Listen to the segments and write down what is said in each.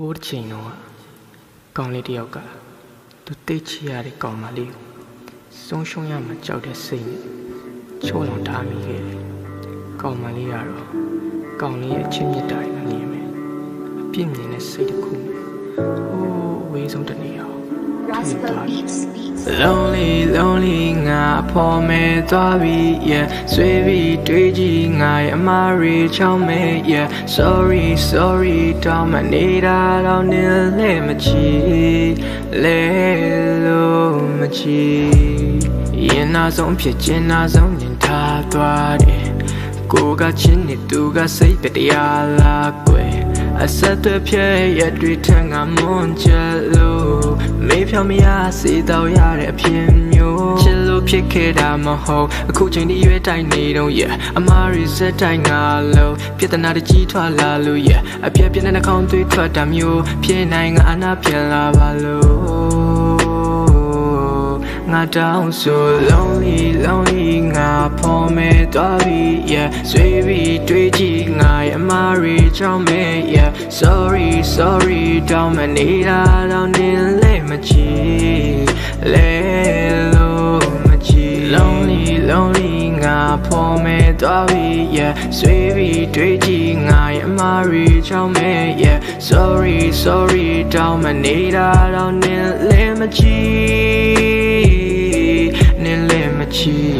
ိုးချိန်တော့ကောင်းလေးတယောက်ကသူတိတ်ချရတဲ့ကောင်းမလေးကိုဆုံးရှုံးရမှကြောက်တဲ့စိတ်နဲ့ချိုးလောင်တားမိခဲ့တယ်။ကောင်းမလေးကတော့ကောင်းလေးရဲ့အချင်းမြတ်တာတွေမမြင်ပဲအပြစ်မြင်တဲ့စိတ်တစ်ခုနဲ့ဟိုးဝေးဆုံးတနေအောင်Lonely ငါဖော်မဲသွားပြီ yeah ဆွေးပြီးတွေးကြည့်ငါရဲ့အမားရီချောင်းမဲ yeah sorry တောင်းမနေတာတော့နင်းလဲမချီလဲလို့မချီရင်နာဆုံးဖြစ်ခြင်းနာဆုံးညင်ထားသွားတယ်ကိုကချင်းနဲ့သူကစိတ်တရားလားကွယ်အဆက်တွေဖြစ်ရတွေ့ထငါမွန်ချက်လို့မေးဖြောင်းမရစေတော့ရတဲ့အဖြစ်မျိုးချစ်လို့ဖြစ်ခဲ့တာမဟုတ်အခုချိန်ဒီရွယ်တိုင်းနေတော့ရအမားရီစက်တိုင်းငါလို့ပြဿနာတကြီးထွာလာလို့ရအပြက်ပြက်နဲ့နှာခေါင်းသွေးထွက်တာမျိုးဖြစ်နိုင်ငါအနာပြန်လာပါလို့ငါတောင်းဆို lonely ငါဖော်မဲသွားပြီ yeah ဆွေးပြီးတွေးကြည့်ငါရဲ့အမားရီချောင်းမဲ yeah sorry တောင်းမနေတာတော့နင်းလဲမချီလဲလို့မချီ lonely ငါဖော်မဲသွားပြီ yeah ဆွေးပြီးတွေးကြည့်ငါရဲ့အမားရီချောင်းမဲ yeah sorry တောင်းမနေတာတော့နင်းလဲမချီ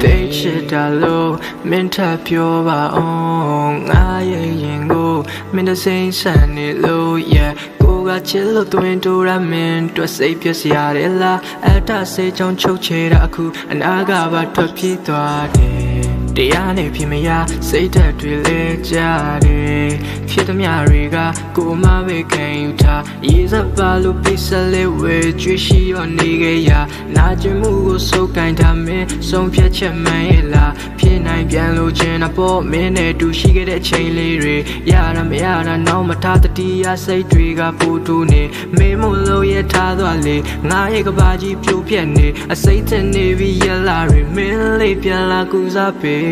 သိချစ်တာလို့မင်းထပ်ပြောပါအောင်ငါရဲ့ရင်ကိုမင်းတစိမ့်ဆန်နေလို့ yeah ကိုကချစ်လို့တွင်တိုးရမင်းတွေ့စိတ်ပြည့်စရာတယ်လားအတ္တစိတ်ကြောင့်ချုပ်ချယ်တာအခုအနာကပါထွက်ပြေးသွားတယ်တရားနဲ့ဖြစ်မရစိတ်ဓာတ်တွေလဲကြတယ်ဖြစ်သမျှတွေကကိုမပဲခံယူထားရေးစပါလို့ပြစ်စလဲဝဲကြွရှိရနေခဲ့ရနာကျင်မှုကိုစုပ်ကိုင်ထားမင်းဆုံးဖြတ်ချက်မှန်ရဲ့လားဖြစ်နိုင်ပြန်လို့ခြင်းအပေါ်မင်းနဲ့တူရှိခဲ့တဲ့ချိန်လေးတွေရတာမရတာနောက်မထားတတိယစိတ်တွေကပူတူနေမေးမလို့ရထားသွားလေငါရဲ့ကဘာကြီးပြိုပြက်နေအစိတ်ထနေပြီးရလာတွေမင်းလေးပြန်လာကူစားပေး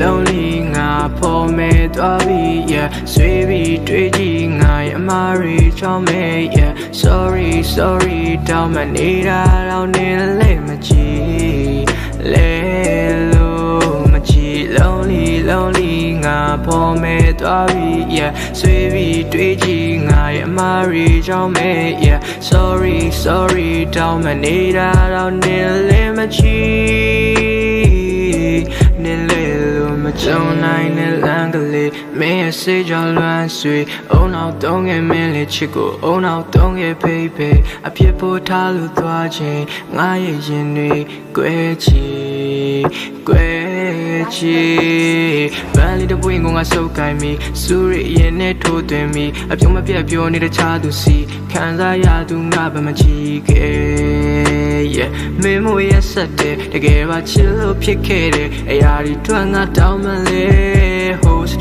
lonely ငါဖော်မဲသွားပြီ yeah ဆွေးပြီးတွေးကြည့်ငါရဲ့အမားရီချောင်းမဲ yeah sorry တောင်းမနေတာတော့နင်းလဲမချီလဲလို့မချီ lonely ငါဖော်မဲသွားပြီ yeah ဆွေးပြီးတွေးကြည့်ငါရဲ့အမားရီချောင်းမဲ yeah sorry တောင်းမနေတာတော့နင်းလဲမချီနင်းလဲလို့မကြုံနိုင်တဲ့လမ်းကလေးမင်းရဲ့စိတ်ကြောင့်လွမ်းဆွေအုံနောက်တုံးငယ်မင်းလေးချစ်ကိုအုံနောက်တုံးငယ်ဖေးဖေးအဖြစ်ပို့ထားလို့သွားခြင်းငါရဲ့ရင်တွေကွဲချီဗန်လီတပွင့်ကငါစုပ်ကိုင်းမိစူရရင်နဲ့ထိုးသွင်းမိအပြုံးမပြတ်ပြောနေတဲ့ချားသူစီခံစားရသူငါဗမချီခဲ့ yeah မင်းမရဆက်တဲ့တကယ်ပါချစ်လို့ဖြစ်ခဲ့တဲ့အရာတွေတွေ့ငါတောင်းမလဲ host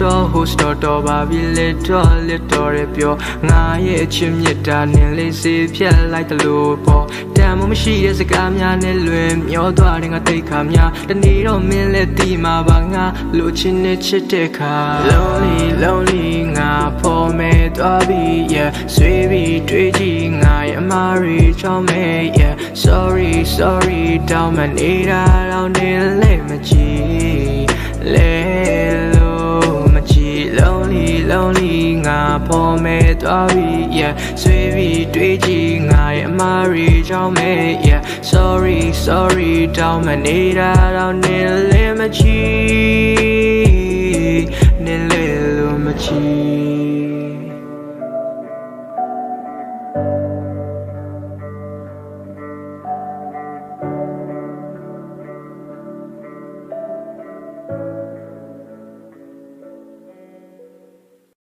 တော့ပါပြီလေတော့ရပြောငါရဲ့အချင်းမြတ်တာနင်းလေးစေဖြတ်လိုက်တယ်လို့ပေါ့တန်မို့မရှိတဲ့စကားများနဲ့လွင်မျောသွားတဲ့ငါတိတ်ခါများတနေ့တော့မင်းလည်းတီးမှာပါငါလူချင်းနဲ့ချစ်တဲ့ခါ lonely ငါဖော်မဲသွားပြီ yeah ဆွေးပြီးတွေးကြည့်ငါရဲ့အမားရီချောင်းမဲ yeah sorry တောင်းမနေတာတော့နင်းလဲမချီလဲလို့မချီ lonely ငါဖော်မဲသွားပြီ yeah ဆွေးပြီးတွေးကြည့်ငါရဲ့အမားရီချောင်းမဲ yeah sorry တောင်းမနေတာတော့နင်းလဲမချီနင်းလဲလို့မချီ